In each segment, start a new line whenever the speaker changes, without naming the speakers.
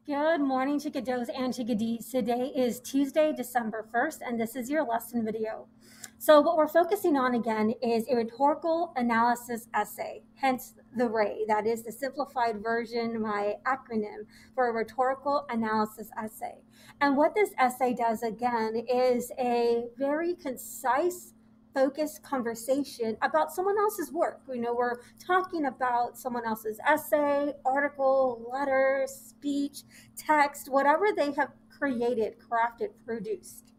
Good morning, chickadoes and chickadees. Today is Tuesday, December 1st, and this is your lesson video. So what we're focusing on again is a rhetorical analysis essay, hence the RAY. That is the simplified version, my acronym for a rhetorical analysis essay. And what this essay does again is a very concise focused conversation about someone else's work. We're talking about someone else's essay, article, letter, speech, text, whatever they have created, crafted, produced.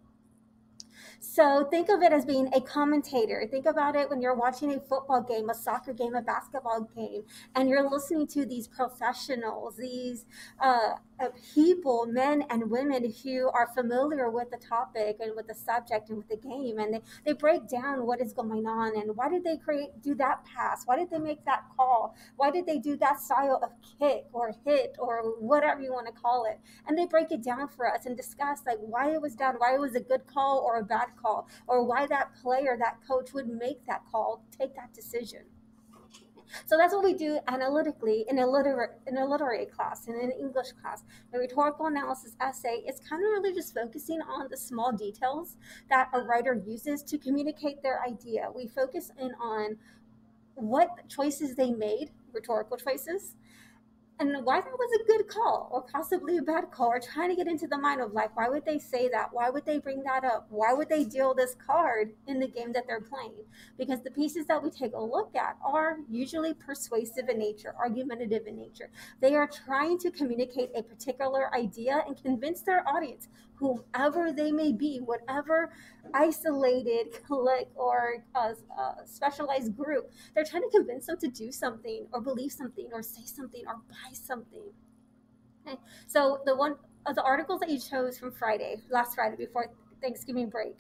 So think of it as being a commentator. Think about it when you're watching a football game, a soccer game, a basketball game, and you're listening to these professionals, these people, men and women who are familiar with the topic and with the subject and with the game. And they break down what is going on and why did they do that pass? Why did they make that call? Why did they do that style of kick or hit or whatever you want to call it? And they break it down for us and discuss like why it was done, why it was a good call or a bad call, or why that player, that coach would make that call, take that decision. So that's what we do analytically in a literary class, in an English class. The rhetorical analysis essay is kind of really just focusing on the small details that a writer uses to communicate their idea. We focus in on what choices they made, rhetorical choices, and why that was a good call or possibly a bad call, or trying to get into the mind of like, why would they say that? Why would they bring that up? Why would they deal this card in the game that they're playing? Because the pieces that we take a look at are usually persuasive in nature, argumentative in nature. They are trying to communicate a particular idea and convince their audience, whomever they may be, whatever isolated clique or specialized group, they're trying to convince them to do something or believe something or say something or buy something. Okay. So the one of the articles that you chose from last Friday before Thanksgiving break,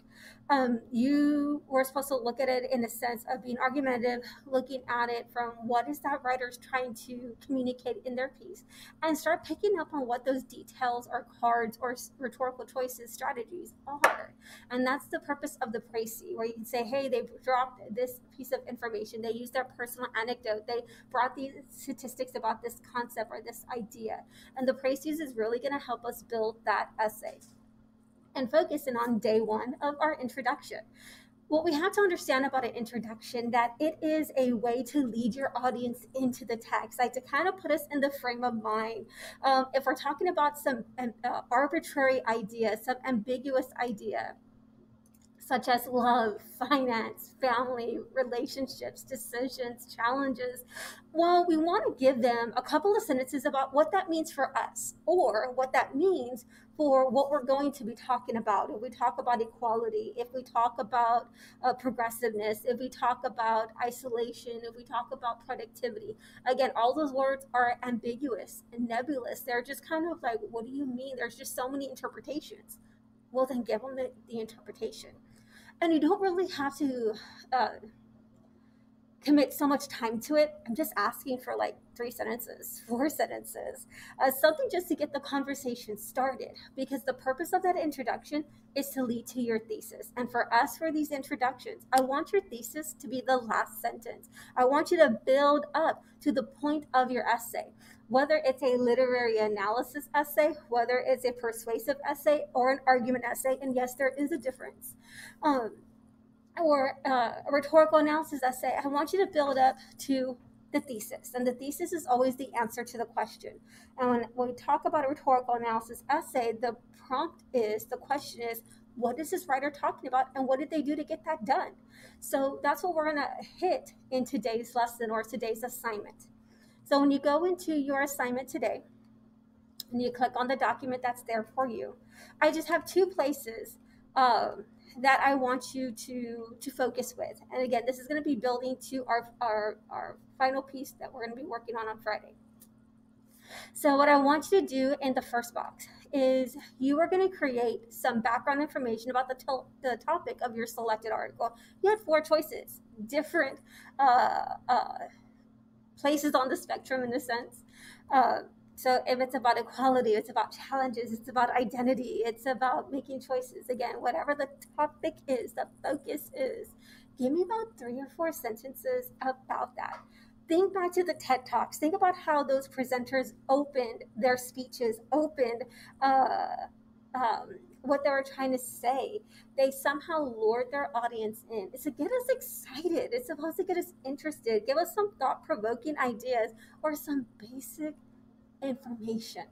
you were supposed to look at it in a sense of being argumentative, looking at it from what is that writer's trying to communicate in their piece, and start picking up on what those details or cards or rhetorical choices, strategies are. And that's the purpose of the précis, where you can say, hey, they dropped this piece of information, they used their personal anecdote, they brought these statistics about this concept or this idea. And the précis is really going to help us build that essay and focus in on day one of our introduction. What we have to understand about an introduction, that it is a way to lead your audience into the text, like to kind of put us in the frame of mind. If we're talking about some arbitrary idea, some ambiguous idea, such as love, finance, family, relationships, decisions, challenges. Well, we want to give them a couple of sentences about what that means for us, or what that means for what we're going to be talking about. If we talk about equality, if we talk about progressiveness, if we talk about isolation, if we talk about productivity, again, all those words are ambiguous and nebulous. They're just kind of like, what do you mean? There's just so many interpretations. Well, then give them the interpretation. And you don't really have to uh, commit so much time to it. I'm just asking for like 3 sentences, 4 sentences, something just to get the conversation started. Because the purpose of that introduction is to lead to your thesis. And for us, for these introductions, I want your thesis to be the last sentence. I want you to build up to the point of your essay. Whether it's a literary analysis essay, whether it's a persuasive essay or an argument essay, and yes, there is a difference. Or a rhetorical analysis essay, I want you to build up to the thesis. And the thesis is always the answer to the question. And when we talk about a rhetorical analysis essay, the question is, what is this writer talking about and what did they do to get that done? So that's what we're going to hit in today's lesson or today's assignment. So when you go into your assignment today and you click on the document that's there for you, I just have 2 places that I want you to focus with. And again, this is going to be building to our final piece that we're going to be working on Friday. So what I want you to do in the first box is you are going to create some background information about the topic of your selected article. You had 4 choices, different places on the spectrum in a sense. So if it's about equality, it's about challenges, it's about identity, it's about making choices. Again, whatever the topic is, the focus is, give me about 3 or 4 sentences about that. think back to the TED Talks. Think about how those presenters opened their speeches, opened uh, what they were trying to say. They somehow lured their audience in. It's to get us excited. It's supposed to get us interested, give us some thought provoking ideas or some basic information.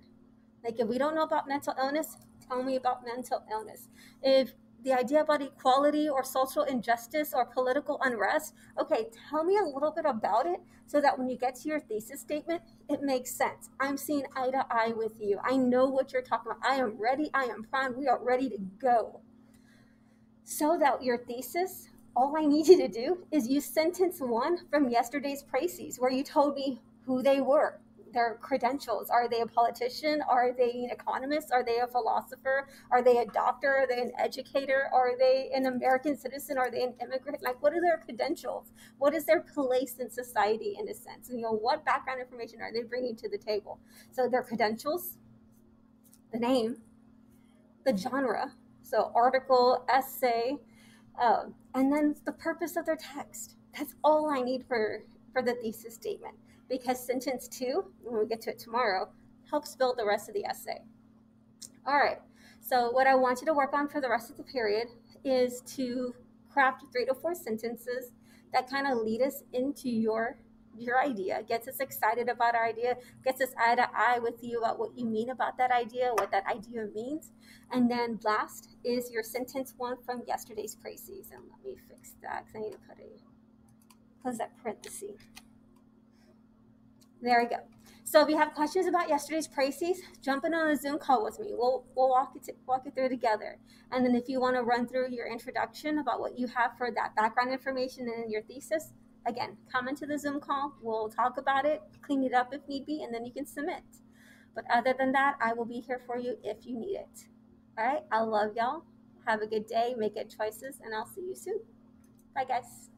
Like if we don't know about mental illness, tell me about mental illness. If the idea about equality or social injustice or political unrest, okay, tell me a little bit about it so that when you get to your thesis statement, it makes sense. I'm seeing eye to eye with you. I know what you're talking about. I am ready. I am primed. We are ready to go. So that your thesis, all I need you to do is use sentence one from yesterday's Pracies, where you told me who they were, their credentials. Are they a politician? Are they an economist? Are they a philosopher? Are they a doctor? Are they an educator? Are they an American citizen? Are they an immigrant? Like, what are their credentials? What is their place in society in a sense? You know, what background information are they bringing to the table? So their credentials, the name, the genre, so article, essay, and then the purpose of their text. That's all I need for the thesis statement, because sentence two, when we get to it tomorrow, helps build the rest of the essay. All right. So what I want you to work on for the rest of the period is to craft 3 to 4 sentences that kind of lead us into your idea, gets us excited about our idea, gets us eye to eye with you about what you mean about that idea, what that idea means. And then last is your sentence one from yesterday's Pracies. And let me fix that because I need to close that parenthesis. There we go. So if you have questions about yesterday's Pracies, jump in on a Zoom call with me. We'll walk it through together. And then if you want to run through your introduction about what you have for that background information and your thesis, again, come into the Zoom call. We'll talk about it, clean it up if need be, and then you can submit. But other than that, I will be here for you if you need it. All right. I love y'all. Have a good day. Make good choices, and I'll see you soon. Bye, guys.